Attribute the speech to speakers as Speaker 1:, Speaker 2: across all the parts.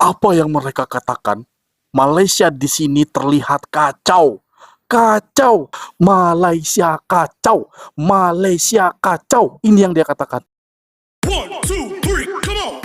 Speaker 1: Apa yang mereka katakan? Malaysia di sini terlihat kacau. Kacau. Malaysia kacau. Malaysia kacau. Ini yang dia katakan.
Speaker 2: 1, 2, 3, come on!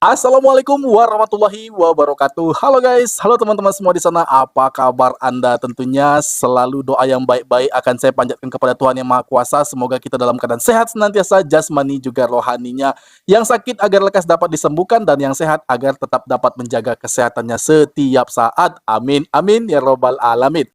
Speaker 1: Assalamualaikum warahmatullahi wabarakatuh. Halo guys, halo teman-teman semua di sana. Apa kabar Anda? Tentunya selalu doa yang baik-baik akan saya panjatkan kepada Tuhan Yang Maha Kuasa. Semoga kita dalam keadaan sehat senantiasa, jasmani juga rohaninya. Yang sakit agar lekas dapat disembuhkan, dan yang sehat agar tetap dapat menjaga kesehatannya setiap saat. Amin, amin ya robbal alamin.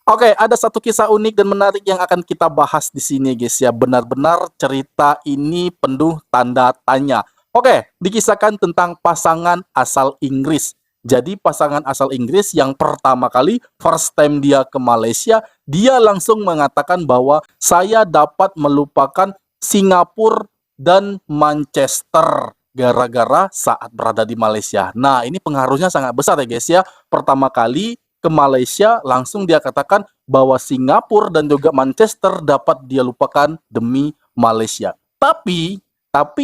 Speaker 1: Oke, ada satu kisah unik dan menarik yang akan kita bahas di sini guys ya. Benar-benar cerita ini penuh tanda tanya. Oke, dikisahkan tentang pasangan asal Inggris. Jadi pasangan asal Inggris yang pertama kali, first time dia ke Malaysia, dia langsung mengatakan bahwa saya dapat melupakan Singapura dan Manchester gara-gara saat berada di Malaysia. Nah, ini pengaruhnya sangat besar ya guys ya. Pertama kali ke Malaysia, langsung dia katakan bahwa Singapura dan juga Manchester dapat dia lupakan demi Malaysia. Tapi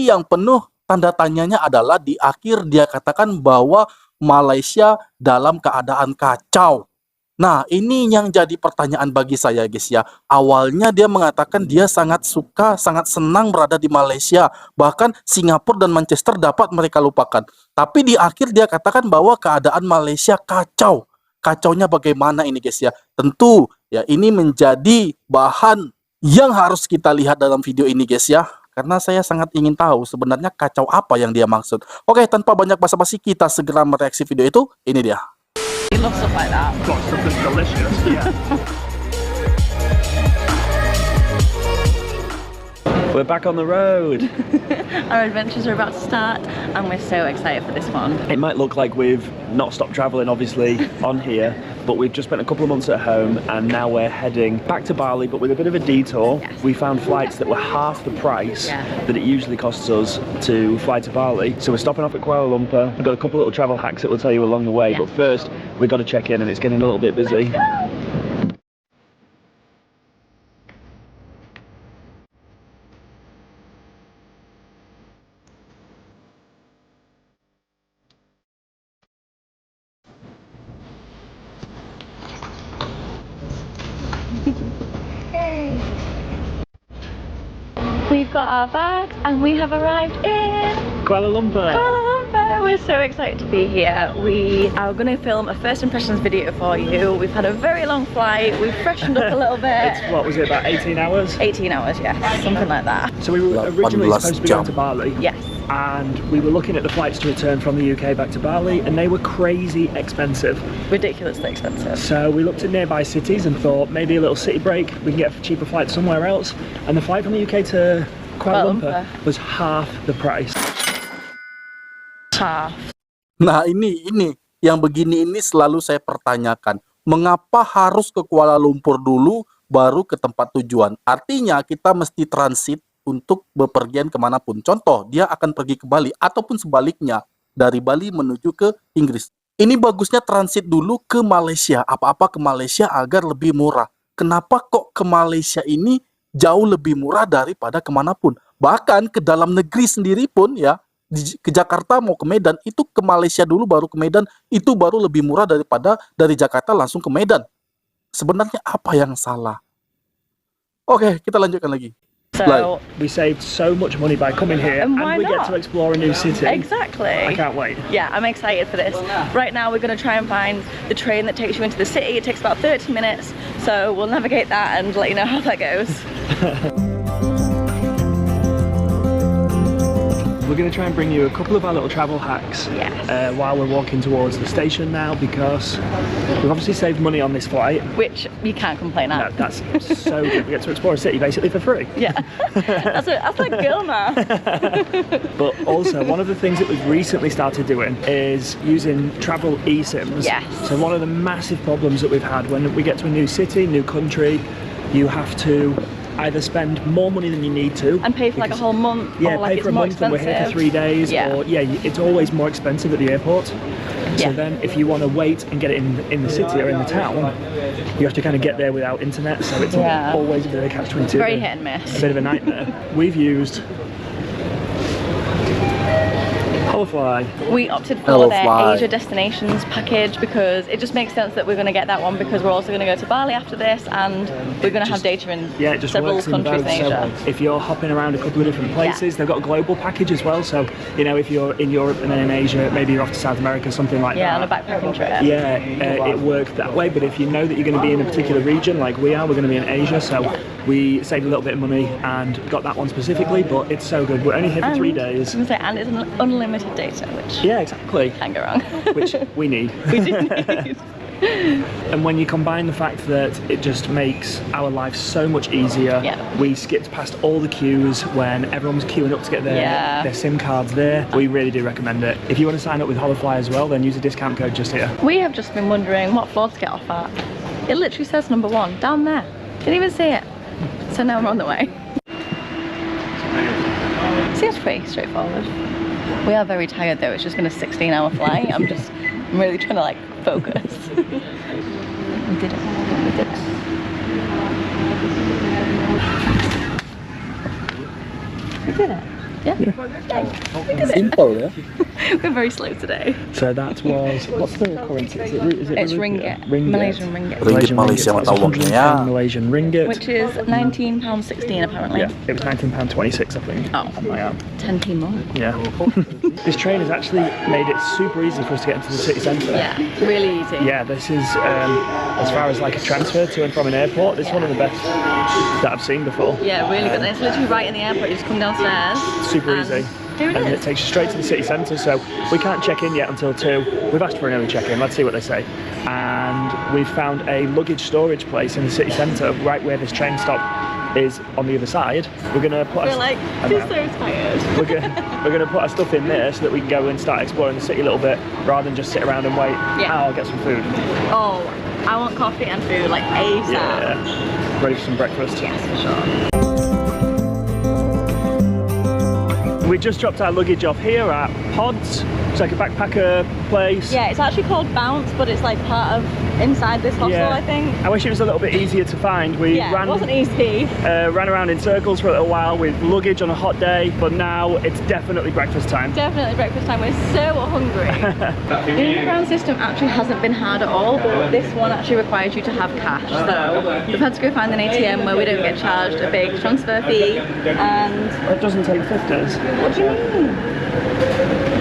Speaker 1: yang penuh tanda tanyanya adalah di akhir dia katakan bahwa Malaysia dalam keadaan kacau. Nah, ini yang jadi pertanyaan bagi saya guys ya. Awalnya dia mengatakan dia sangat suka, sangat senang berada di Malaysia. Bahkan Singapura dan Manchester dapat mereka lupakan. Tapi di akhir dia katakan bahwa keadaan Malaysia kacau. Kacaunya bagaimana ini guys ya? Tentu ya ini menjadi bahan yang harus kita lihat dalam video ini guys ya. Karena saya sangat ingin tahu sebenarnya kacau apa yang dia maksud. Oke, tanpa banyak basa-basi kita segera mereaksi video itu. Ini dia.
Speaker 3: We love stuff like that.
Speaker 2: Got something delicious, yeah.
Speaker 4: We're back on the road.
Speaker 3: Our adventures are about to start and we're so excited for this one.
Speaker 4: It might look like we've not stopped travelling obviously on here, but we've just spent a couple of months at home and now we're heading back to Bali, but with a bit of a detour.
Speaker 3: Yes.
Speaker 4: We found flights that were half the price that it usually costs us to fly to Bali. So we're stopping off at Kuala Lumpur. We've got a couple of little travel hacks that we'll tell you along the way, but first we've got to check in and it's getting a little bit busy.
Speaker 3: We've got our bags and we have arrived in
Speaker 4: Kuala Lumpur.
Speaker 3: Kuala Lumpur. We're so excited to be here. We are going to film a first impressions video for you. We've had a very long flight. We've freshened up a little bit.
Speaker 4: It's, what was it, about 18 hours?
Speaker 3: 18 hours, yes, something like that.
Speaker 4: So we were originally supposed to be going to Bali.
Speaker 3: Yes.
Speaker 4: And we were looking at the flights to return from the UK back to Bali and they were crazy expensive.
Speaker 3: Ridiculously expensive.
Speaker 4: So we looked at nearby cities and thought maybe a little city break, we can get a cheaper flight somewhere else. And the flight from the UK to Kuala Lumpur was half the price.
Speaker 3: Half.
Speaker 1: Nah, ini yang begini ini selalu saya pertanyakan. Mengapa harus ke Kuala Lumpur dulu baru ke tempat tujuan? Artinya kita mesti transit untuk bepergian kemanapun. Contoh, dia akan pergi ke Bali ataupun sebaliknya dari Bali menuju ke Inggris. Ini bagusnya transit dulu ke Malaysia, apa-apa ke Malaysia agar lebih murah. Kenapa kok ke Malaysia ini jauh lebih murah daripada kemanapun? Bahkan ke dalam negeri sendiri pun ya, ke Jakarta mau ke Medan, itu ke Malaysia dulu baru ke Medan, itu baru lebih murah daripada dari Jakarta langsung ke Medan. Sebenarnya apa yang salah? Oke, kita lanjutkan lagi.
Speaker 3: So
Speaker 4: we saved so much money by coming here and we get to explore a new city.
Speaker 3: Exactly.
Speaker 4: I can't wait.
Speaker 3: Yeah, I'm excited for this. Right now we're going to try and find the train that takes you into the city. It takes about 30 minutes, so we'll navigate that and let you know how that goes.
Speaker 4: We're going to try and bring you a couple of our little travel hacks while we're walking towards the station now, because we've obviously saved money on this flight.
Speaker 3: Which you can't complain at.
Speaker 4: No, that's so good. We get to explore a city basically for free.
Speaker 3: Yeah, that's like girl math.
Speaker 4: But also, one of the things that we've recently started doing is using travel eSIMs.
Speaker 3: Yes.
Speaker 4: So one of the massive problems that we've had when we get to a new city, new country, you have to either spend more money than you need to
Speaker 3: and pay for like a whole month,
Speaker 4: yeah,
Speaker 3: or like
Speaker 4: pay for a month
Speaker 3: expensive.
Speaker 4: And we're here for 3 days, or it's always more expensive at the airport. So
Speaker 3: Yeah.
Speaker 4: then if you want to wait and get it in the city or in the town, you have to kind of get there without internet, so it's
Speaker 3: Yeah.
Speaker 4: always a bit of a catch-22.
Speaker 3: Very hit and miss.
Speaker 4: A bit of a nightmare. We've used Holofly.
Speaker 3: We opted for
Speaker 1: Hello,
Speaker 3: their
Speaker 1: Fly.
Speaker 3: Asia destinations package because it just makes sense that we're going to get that one because we're also going to go to Bali after this and we're going to have data in
Speaker 4: Yeah, it just
Speaker 3: several
Speaker 4: works in
Speaker 3: countries in
Speaker 4: both.
Speaker 3: Asia.
Speaker 4: So if you're hopping around a couple of different places, they've got a global package as well. So, you know, if you're in Europe and then in Asia, maybe you're off to South America, something like
Speaker 3: Yeah,
Speaker 4: that.
Speaker 3: on a backpacking trip.
Speaker 4: Yeah, it worked that way. But if you know that you're going to be in a particular region, like we are, we're going to be in Asia. So we saved a little bit of money and got that one specifically. But it's so good. We're only here for 3 days.
Speaker 3: I was gonna say, and it's unlimited data, which
Speaker 4: Yeah, exactly.
Speaker 3: can't go wrong.
Speaker 4: Which we need.
Speaker 3: we do need.
Speaker 4: And when you combine the fact that it just makes our life so much easier,
Speaker 3: Yeah.
Speaker 4: we skipped past all the queues when everyone was queuing up to get their SIM cards there. We really do recommend it. If you want to sign up with Holofly as well, then use the discount code just here.
Speaker 3: We have just been wondering what floor to get off at. It literally says number 1 down there. Didn't even see it. So now we're on the way. Seems pretty straightforward. We are very tired though. It's just been a 16-hour flight. I'm really trying to like focus. We did it. We did it. We did it. Yeah.
Speaker 1: Simple, yeah.
Speaker 3: We're very slow today.
Speaker 4: So that was, what's the currency? Is it
Speaker 3: It's
Speaker 4: rupiah?
Speaker 3: ringgit. Malaysian ringgit.
Speaker 1: Ringgit Malaysia
Speaker 4: so
Speaker 1: mata
Speaker 4: that's
Speaker 1: uangnya
Speaker 4: 110
Speaker 1: ya.
Speaker 4: Malaysian ringgit.
Speaker 3: Which is £19.16 apparently.
Speaker 4: Yeah, it was £19.26 I think.
Speaker 3: Oh,
Speaker 4: Yeah.
Speaker 3: 10p more.
Speaker 4: Yeah. This train has actually made it super easy for us to get into the city centre.
Speaker 3: Yeah, really easy.
Speaker 4: Yeah, this is, as far as like a transfer to and from an airport, this is one of the best that I've seen before.
Speaker 3: Yeah, really good. And it's literally right in the airport. You just come downstairs.
Speaker 4: Super
Speaker 3: and
Speaker 4: easy.
Speaker 3: Here it
Speaker 4: And it
Speaker 3: is.
Speaker 4: takes you straight to the city centre, so we can't check in yet until 2. We've asked for an early check-in, let's see what they say. And we've found a luggage storage place in the city centre, right where this train stop is on the other side. We're going to put
Speaker 3: We're like,
Speaker 4: I
Speaker 3: she's
Speaker 4: know.
Speaker 3: so tired.
Speaker 4: we're going to put our stuff in there so that we can go and start exploring the city a little bit, rather than just sit around and wait.
Speaker 3: Yeah.
Speaker 4: I'll get some food.
Speaker 3: Oh, I want coffee and food, like ASAP.
Speaker 4: Yeah. Ready for some breakfast?
Speaker 3: Yes, for sure.
Speaker 4: We just dropped our luggage off here at Pods. It's like a backpacker place.
Speaker 3: Yeah, it's actually called Bounce, but it's like part of inside this hostel,
Speaker 4: Yeah.
Speaker 3: I think.
Speaker 4: I wish it was a little bit easier to find. We
Speaker 3: Yeah, it wasn't easy.
Speaker 4: ran around in circles for a little while with luggage on a hot day, but now it's definitely breakfast time.
Speaker 3: Definitely breakfast time. We're so hungry. The underground system actually hasn't been hard at all, but this one actually requires you to have cash. So we've had to go find an ATM where we don't get charged a big transfer fee. And
Speaker 4: It doesn't take 50s.
Speaker 3: what do you mean?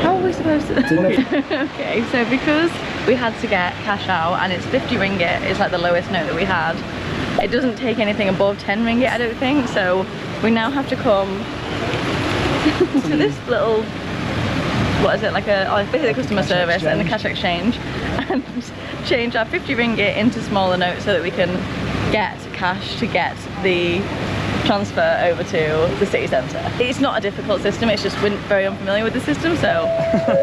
Speaker 3: How are we supposed to? Okay, so because we had to get cash out and it's 50 ringgit, it's like the lowest note that we had. It doesn't take anything above 10 ringgit, I don't think. So we now have to come to this little, what is it, like basically customer service and the cash exchange and change our 50 ringgit into smaller notes so that we can get cash to get the transfer over to the city centre. It's not a difficult system, it's just we're very unfamiliar with the system, so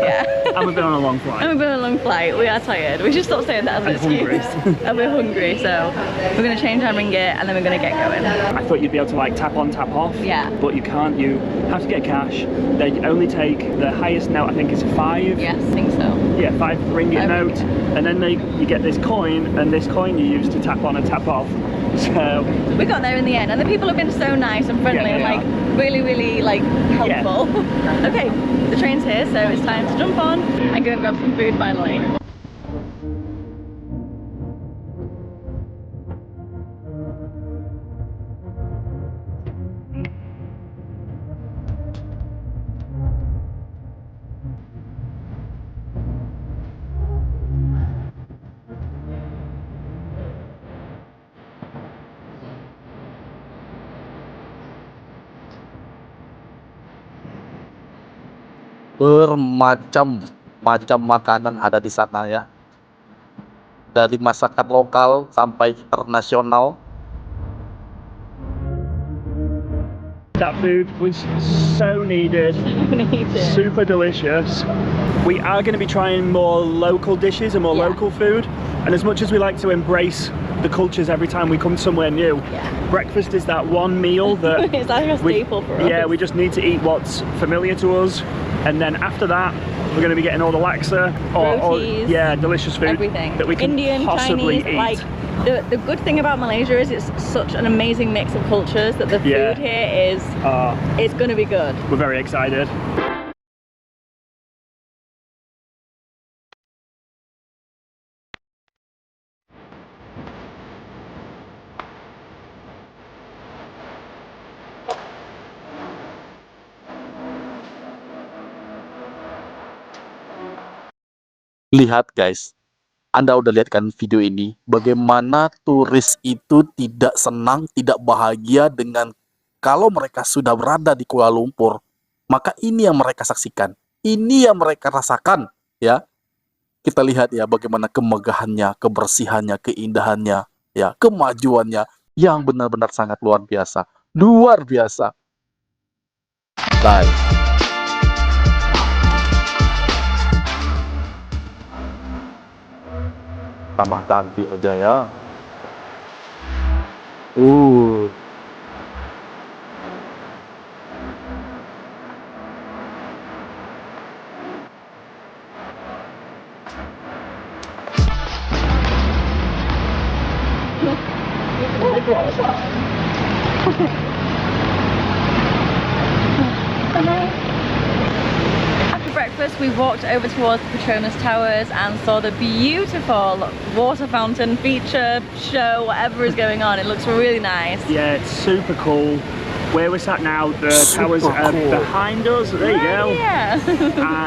Speaker 3: yeah.
Speaker 4: And we've been on a long flight.
Speaker 3: And we've been on a long flight, we are tired. We should stop saying that as an excuse. And we're hungry, so we're going to change our ringgit and then we're going to get going.
Speaker 4: I thought you'd be able to like tap on, tap off.
Speaker 3: Yeah.
Speaker 4: But you can't. You have to get cash. They only take the highest note, I think is 5.
Speaker 3: Yes, I think so.
Speaker 4: Yeah, 5 ringgit
Speaker 3: 5
Speaker 4: note.
Speaker 3: ringgit.
Speaker 4: And then you get this coin, and this coin you use to tap on and tap off. So
Speaker 3: We got there in the end and the people have been so nice and friendly
Speaker 4: Yeah,
Speaker 3: and
Speaker 4: they
Speaker 3: like really, really like helpful. Okay, the train's here, so it's time to jump on and go and grab some food finally.
Speaker 1: Bermacam-macam makanan ada di sana ya. Dari masakan lokal sampai internasional.
Speaker 4: that food was so needed. Super delicious. We are going to be trying more local dishes and more local food, and as much as we like to embrace the cultures every time we come somewhere new, breakfast is that one meal that
Speaker 3: it's like a staple for us.
Speaker 4: yeah, we just need to eat what's familiar to us, and then after that We're going to be getting all the laksa, or
Speaker 3: Rotis,
Speaker 4: delicious food
Speaker 3: everything.
Speaker 4: that we can
Speaker 3: Indian,
Speaker 4: possibly
Speaker 3: Chinese,
Speaker 4: eat.
Speaker 3: like the good thing about Malaysia is it's such an amazing mix of cultures that the food here is it's going to be good.
Speaker 4: We're very excited.
Speaker 1: Lihat guys, Anda udah lihat kan video ini, bagaimana turis itu tidak senang, tidak bahagia dengan kalau mereka sudah berada di Kuala Lumpur. Maka ini yang mereka saksikan, ini yang mereka rasakan, ya. Kita lihat ya bagaimana kemegahannya, kebersihannya, keindahannya, ya, kemajuannya yang benar-benar sangat luar biasa. Luar biasa. Bye. Tambah cantik aja ya. Uh.
Speaker 3: After breakfast, we walked over towards the Petronas Towers and saw the beautiful water fountain feature, show, whatever is going on. It looks really nice.
Speaker 4: Yeah, it's super cool. Where we're sat now, the towers are behind us. There you go.
Speaker 3: Yeah.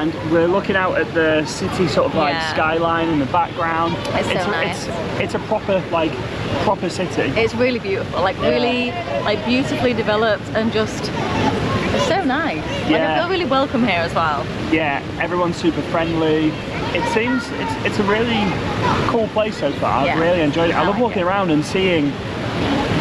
Speaker 4: And we're looking out at the city, sort of like skyline in the background.
Speaker 3: It's so nice.
Speaker 4: It's a proper city.
Speaker 3: It's really beautiful, like really like beautifully developed and just it's so nice. Like I feel really welcome here as well.
Speaker 4: Yeah, everyone's super friendly. It seems it's a really cool place so far. I've really enjoyed it. I love walking around and seeing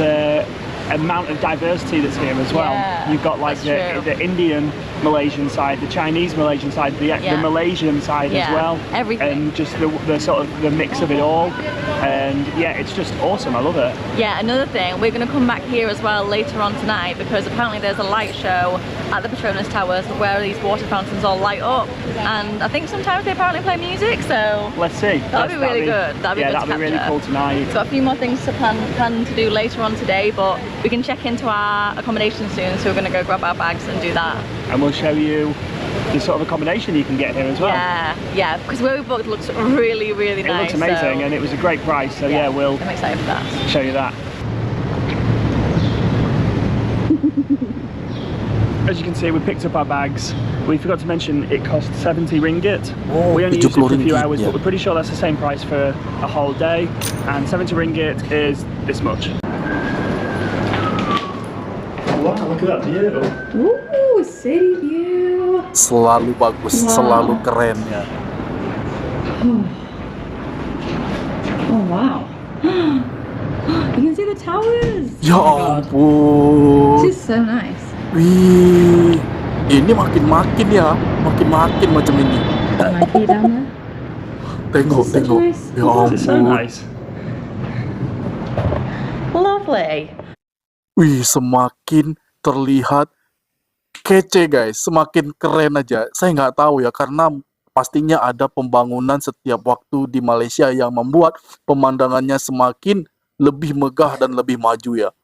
Speaker 4: the amount of diversity that's here as well. You've got like the Indian Malaysian side, the Chinese Malaysian side, the Malaysian side as well.
Speaker 3: Everything.
Speaker 4: And just the sort of the mix of it all. And yeah, it's just awesome. I love it.
Speaker 3: Yeah, another thing, we're going to come back here as well later on tonight because apparently there's a light show at the Petronas Towers where these water fountains all light up, and I think sometimes they apparently play music, so
Speaker 4: let's see.
Speaker 3: That'll be really good. That'll be
Speaker 4: really cool tonight.
Speaker 3: We've got a few more things to plan to do later on today, but we can check into our accommodation soon, so we're going to go grab our bags and do that.
Speaker 4: And we'll show you the sort of accommodation you can get here as well.
Speaker 3: Yeah, because where we booked looks really, really nice.
Speaker 4: It looks amazing,
Speaker 3: so
Speaker 4: and it was a great price, so yeah, I'm
Speaker 3: excited for that.
Speaker 4: Show you that. As you can see, we picked up our bags. We forgot to mention it cost 70 ringgit. We only used it for a few hours, but we're pretty sure that's the same price for a whole day. And 70 ringgit is this much. Wow, look at that view.
Speaker 3: Ooh, city view.
Speaker 1: Selalu bagus, selalu keren ya.
Speaker 3: Oh wow. You can see the towers.
Speaker 1: Ya ampun.
Speaker 3: This is so nice.
Speaker 1: Wih, ini makin ya, makin macam ini.
Speaker 3: Mikey down there.
Speaker 1: Tengok.
Speaker 3: Nice.
Speaker 1: Ya ampun.
Speaker 4: It's so nice.
Speaker 3: Lovely.
Speaker 1: Wih, semakin terlihat kece guys, semakin keren aja. Saya nggak tahu ya, karena pastinya ada pembangunan setiap waktu di Malaysia yang membuat pemandangannya semakin lebih megah dan lebih maju ya.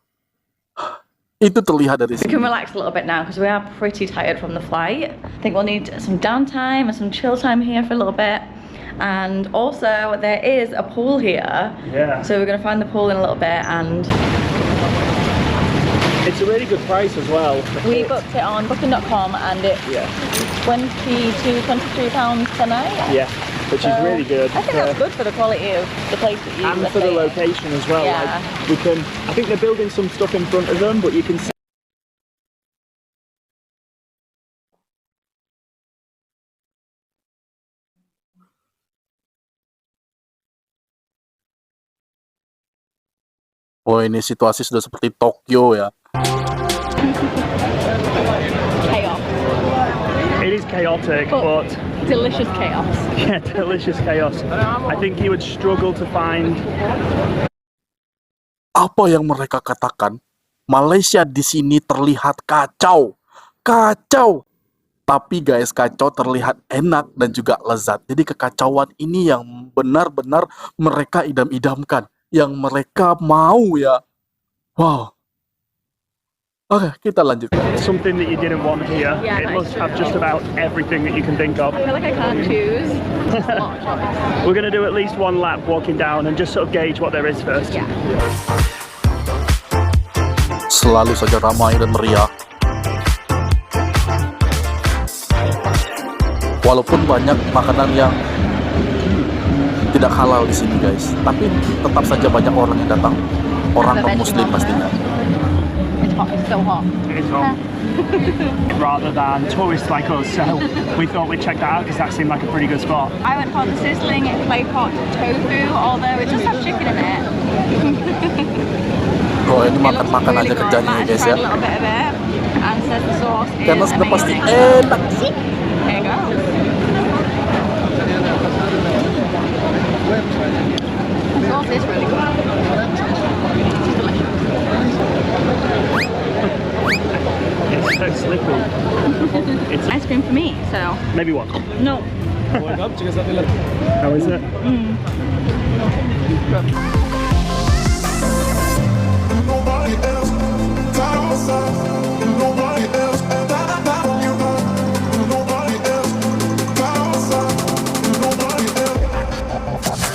Speaker 1: Itu terlihat dari
Speaker 3: We can
Speaker 1: sini.
Speaker 3: relax a little bit now because we are pretty tired from the flight. I think we'll need some downtime and some chill time here for a little bit. And also there is a pool here.
Speaker 4: Yeah.
Speaker 3: So we're going to find the pool in a little bit, and
Speaker 4: It's a really good price as well.
Speaker 3: we booked it on booking.com and it's £20 to £23 per night.
Speaker 4: Yeah, which is really good.
Speaker 3: I think that's good for the quality of the place that you
Speaker 4: And
Speaker 3: are
Speaker 4: for the
Speaker 3: staying.
Speaker 4: location as well.
Speaker 3: Yeah.
Speaker 4: Like, we can, I think they're building some stuff in front of them, but you can see
Speaker 1: Oh, ini situasi sudah seperti Tokyo ya.
Speaker 3: Chaos.
Speaker 4: it is chaotic, but
Speaker 3: Delicious chaos.
Speaker 4: yeah, delicious chaos. I think you would struggle to find.
Speaker 1: Apa yang mereka katakan? Malaysia di sini terlihat kacau. Kacau. Tapi guys, kacau terlihat enak dan juga lezat. Jadi kekacauan ini yang benar-benar mereka idam-idamkan. Yang mereka mau ya. Wow. Oke, kita lanjut.
Speaker 4: Something that you didn't want here.
Speaker 3: Yeah,
Speaker 4: It
Speaker 3: that
Speaker 4: must
Speaker 3: is
Speaker 4: have
Speaker 3: true.
Speaker 4: just about everything that you can think of.
Speaker 3: I feel like I can't choose. There's a lot of choice.
Speaker 4: We're going to do at least one lap walking down and just sort of gauge what there is first.
Speaker 3: Yeah.
Speaker 1: Selalu saja ramai dan meriah. Walaupun banyak makanan yang tidak halal di sini guys, tapi tetap saja banyak orang yang datang. Orang non-muslim pastinya.
Speaker 3: It's hot. It's so hot.
Speaker 4: It's on. Rather than tourists like us, so we thought we'd check that out because that seemed like a pretty good spot.
Speaker 3: I went for the sizzling clay pot tofu, although it does have chicken in it.
Speaker 1: Oh, ini
Speaker 3: It looks
Speaker 1: makan-makan
Speaker 3: really
Speaker 1: aja
Speaker 3: good.
Speaker 1: kerjanya
Speaker 3: Matt
Speaker 1: ya
Speaker 3: has
Speaker 1: guys ya.
Speaker 3: tried a little bit of it and says the sauce is
Speaker 1: Karena sudah pasti
Speaker 3: amazing.
Speaker 1: enak.
Speaker 3: There you go. The sauce is really good. It's delicious.
Speaker 4: It's so slippery. It's
Speaker 3: Ice cream for me, so
Speaker 4: maybe one.
Speaker 3: no.
Speaker 4: How is it?
Speaker 2: Nobody else got outside. Nobody else got you. Nobody else got outside. Nobody else.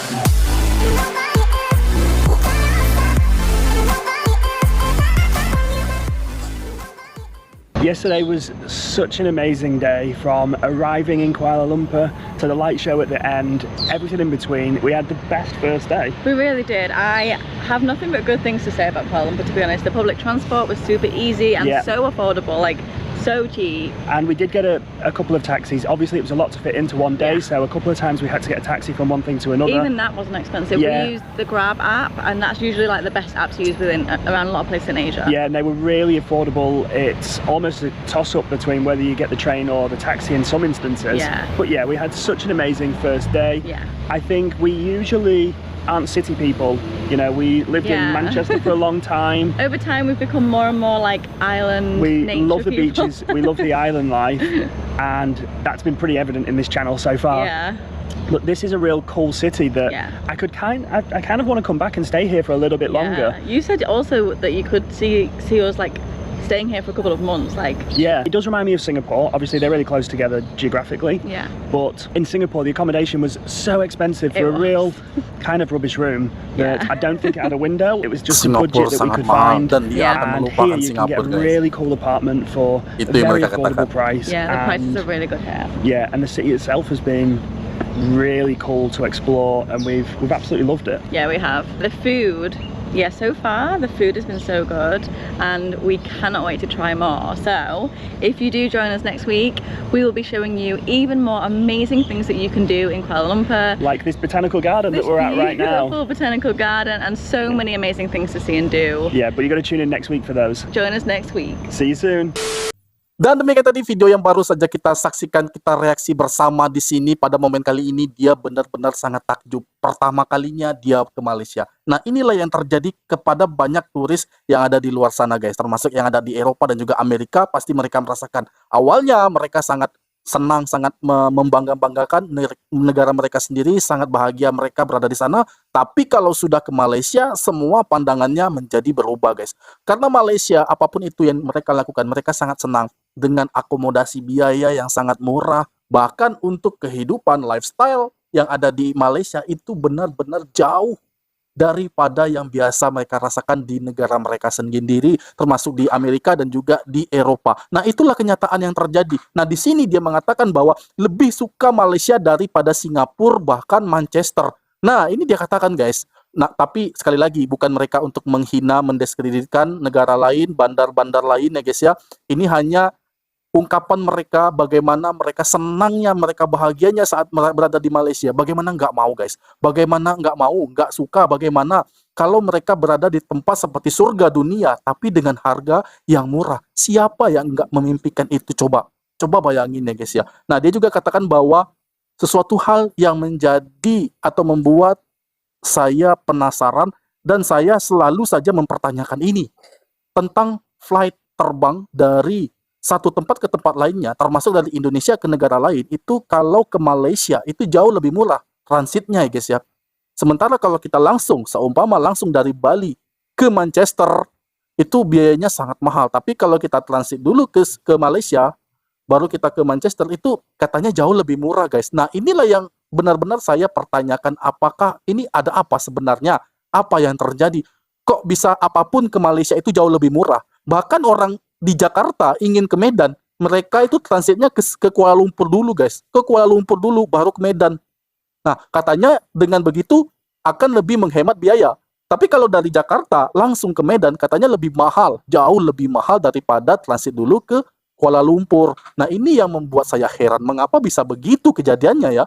Speaker 4: Yesterday was such an amazing day, from arriving in Kuala Lumpur to the light show at the end, everything in between. We had the best first day.
Speaker 3: We really did. I have nothing but good things to say about Kuala Lumpur, to be honest. The public transport was super easy and
Speaker 4: Yeah.
Speaker 3: so affordable, like so cheap.
Speaker 4: And we did get a couple of taxis. Obviously it was a lot to fit into one day,
Speaker 3: Yeah.
Speaker 4: so a couple of times we had to get a taxi from one thing to another.
Speaker 3: Even that wasn't expensive.
Speaker 4: Yeah.
Speaker 3: We used the Grab app, and that's usually like the best app to use around a lot of places in Asia.
Speaker 4: Yeah, and they were really affordable. It's almost a toss-up between whether you get the train or the taxi in some instances.
Speaker 3: Yeah.
Speaker 4: But yeah, we had such an amazing first day.
Speaker 3: Yeah.
Speaker 4: I think we usually aren't city people. You know, we lived in
Speaker 3: Yeah.
Speaker 4: Manchester for a long time.
Speaker 3: Over time, we've become more and more like island
Speaker 4: We
Speaker 3: nature
Speaker 4: love the
Speaker 3: people.
Speaker 4: beaches, we love the island life, and that's been pretty evident in this channel so far.
Speaker 3: Yeah.
Speaker 4: But this is a real cool city that
Speaker 3: Yeah.
Speaker 4: I kind of want to come back and stay here for a little bit longer.
Speaker 3: Yeah. You said also that you could see us like staying here for a couple of months, like.
Speaker 4: Yeah, it does remind me of Singapore. Obviously, they're really close together geographically.
Speaker 3: Yeah.
Speaker 4: But in Singapore, the accommodation was so expensive for
Speaker 3: It
Speaker 4: a
Speaker 3: was.
Speaker 4: real kind of rubbish room that
Speaker 3: Yeah.
Speaker 4: I don't think it had a window. It was just a
Speaker 1: Singapura
Speaker 4: budget that we
Speaker 1: sangat
Speaker 4: could
Speaker 1: mahal
Speaker 4: find.
Speaker 1: dan dia
Speaker 3: Yeah.
Speaker 1: akan
Speaker 4: And
Speaker 1: melupakan
Speaker 4: here you can get
Speaker 1: Singapura
Speaker 4: a
Speaker 1: guys.
Speaker 4: really cool apartment for a
Speaker 1: Itu yang
Speaker 4: very
Speaker 1: mereka
Speaker 4: affordable
Speaker 1: katakan.
Speaker 4: price.
Speaker 3: Yeah, the prices
Speaker 4: And
Speaker 3: are really good here.
Speaker 4: yeah, and the city itself has been really cool to explore, and we've absolutely loved it.
Speaker 3: Yeah, we have. The food, yeah, so far the food has been so good and we cannot wait to try more. So if you do join us next week, we will be showing you even more amazing things that you can do in Kuala Lumpur.
Speaker 4: Like this botanical garden
Speaker 3: This
Speaker 4: that we're at right now.
Speaker 3: beautiful botanical garden and so many amazing things to see and do.
Speaker 4: Yeah, but you got to tune in next week for those.
Speaker 3: Join us next week.
Speaker 4: See you soon.
Speaker 1: Dan demikian tadi video yang baru saja kita saksikan, kita reaksi bersama di sini. Pada momen kali ini dia benar-benar sangat takjub. Pertama kalinya dia ke Malaysia. Nah, inilah yang terjadi kepada banyak turis yang ada di luar sana guys, termasuk yang ada di Eropa dan juga Amerika. Pasti mereka merasakan awalnya mereka sangat senang, sangat membangga-banggakan negara mereka sendiri, sangat bahagia mereka berada di sana. Tapi kalau sudah ke Malaysia, semua pandangannya menjadi berubah guys. Karena Malaysia, apapun itu yang mereka lakukan, mereka sangat senang dengan akomodasi biaya yang sangat murah. Bahkan untuk kehidupan lifestyle yang ada di Malaysia itu benar-benar jauh daripada yang biasa mereka rasakan di negara mereka sendiri, termasuk di Amerika dan juga di Eropa. Nah, itulah kenyataan yang terjadi. Nah, di sini dia mengatakan bahwa lebih suka Malaysia daripada Singapura, bahkan Manchester. Nah, ini dia katakan guys. Nah, tapi sekali lagi bukan mereka untuk menghina, mendiskreditkan negara lain, bandar-bandar lain ya guys ya. Ini hanya ungkapan mereka, bagaimana mereka senangnya, mereka bahagianya saat berada di Malaysia. Bagaimana nggak mau guys? Bagaimana nggak mau, nggak suka, bagaimana kalau mereka berada di tempat seperti surga dunia, tapi dengan harga yang murah. Siapa yang nggak memimpikan itu? Coba bayangin ya guys ya. Nah, dia juga katakan bahwa sesuatu hal yang menjadi atau membuat saya penasaran dan saya selalu saja mempertanyakan ini tentang flight terbang dari satu tempat ke tempat lainnya, termasuk dari Indonesia ke negara lain, itu kalau ke Malaysia itu jauh lebih murah transitnya ya guys ya. Sementara kalau kita langsung, seumpama langsung dari Bali ke Manchester, itu biayanya sangat mahal. Tapi kalau kita transit dulu ke Malaysia, baru kita ke Manchester, itu katanya jauh lebih murah guys. Nah inilah yang benar-benar saya pertanyakan, apakah ini ada apa sebenarnya? Apa yang terjadi? Kok bisa apapun ke Malaysia itu jauh lebih murah? Bahkan orang di Jakarta ingin ke Medan, mereka itu transitnya ke Kuala Lumpur dulu guys. Ke Kuala Lumpur dulu, baru ke Medan. Nah, katanya dengan begitu akan lebih menghemat biaya. Tapi kalau dari Jakarta langsung ke Medan, katanya lebih mahal, jauh lebih mahal daripada transit dulu ke Kuala Lumpur. Nah, ini yang membuat saya heran, mengapa bisa begitu kejadiannya ya.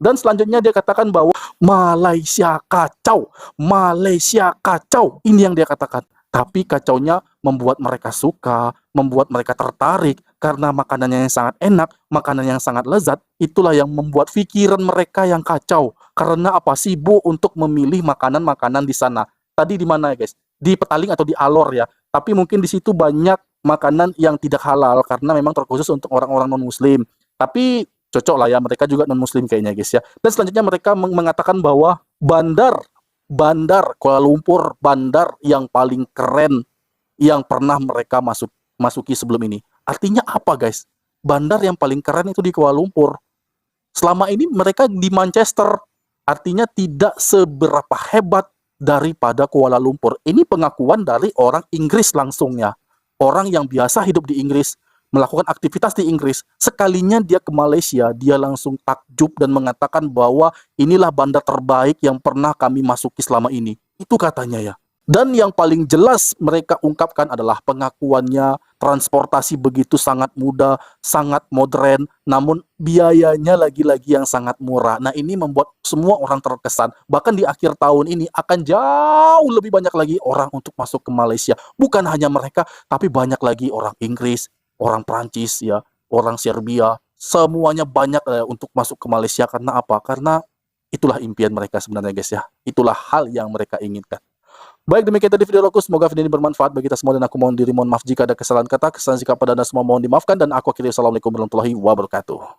Speaker 1: Dan selanjutnya dia katakan bahwa Malaysia kacau, Malaysia kacau. Ini yang dia katakan. Tapi kacaunya membuat mereka suka, membuat mereka tertarik, karena makanannya yang sangat enak, makanan yang sangat lezat, itulah yang membuat pikiran mereka yang kacau. Karena apa? Sibuk untuk memilih makanan-makanan di sana. Tadi di mana ya guys? Di Petaling atau di Alor ya. Tapi mungkin di situ banyak makanan yang tidak halal, karena memang terkhusus untuk orang-orang non-muslim. Tapi cocok lah ya, mereka juga non-muslim kayaknya guys ya. Dan selanjutnya mereka mengatakan bahwa bandar Kuala Lumpur, bandar yang paling keren yang pernah mereka masuki sebelum ini. Artinya apa guys? Bandar yang paling keren itu di Kuala Lumpur. Selama ini mereka di Manchester, artinya tidak seberapa hebat daripada Kuala Lumpur. Ini pengakuan dari orang Inggris langsungnya. Orang yang biasa hidup di Inggris, melakukan aktivitas di Inggris, sekalinya dia ke Malaysia, dia langsung takjub dan mengatakan bahwa inilah bandar terbaik yang pernah kami masuki selama ini. Itu katanya ya. Dan yang paling jelas mereka ungkapkan adalah pengakuannya, transportasi begitu sangat mudah, sangat modern, namun biayanya lagi-lagi yang sangat murah. Nah ini membuat semua orang terkesan. Bahkan di akhir tahun ini akan jauh lebih banyak lagi orang untuk masuk ke Malaysia. Bukan hanya mereka, tapi banyak lagi orang Inggris, orang Prancis ya, orang Serbia, semuanya banyak untuk masuk ke Malaysia. Karena apa? Karena itulah impian mereka sebenarnya guys ya. Itulah hal yang mereka inginkan. Baik, demikian tadi video aku. Semoga video ini bermanfaat bagi kita semua, dan aku mohon maaf jika ada kesalahan kata, kesalahan sikap pada Anda semua mohon dimaafkan, dan aku akhiri. Assalamualaikum warahmatullahi wabarakatuh.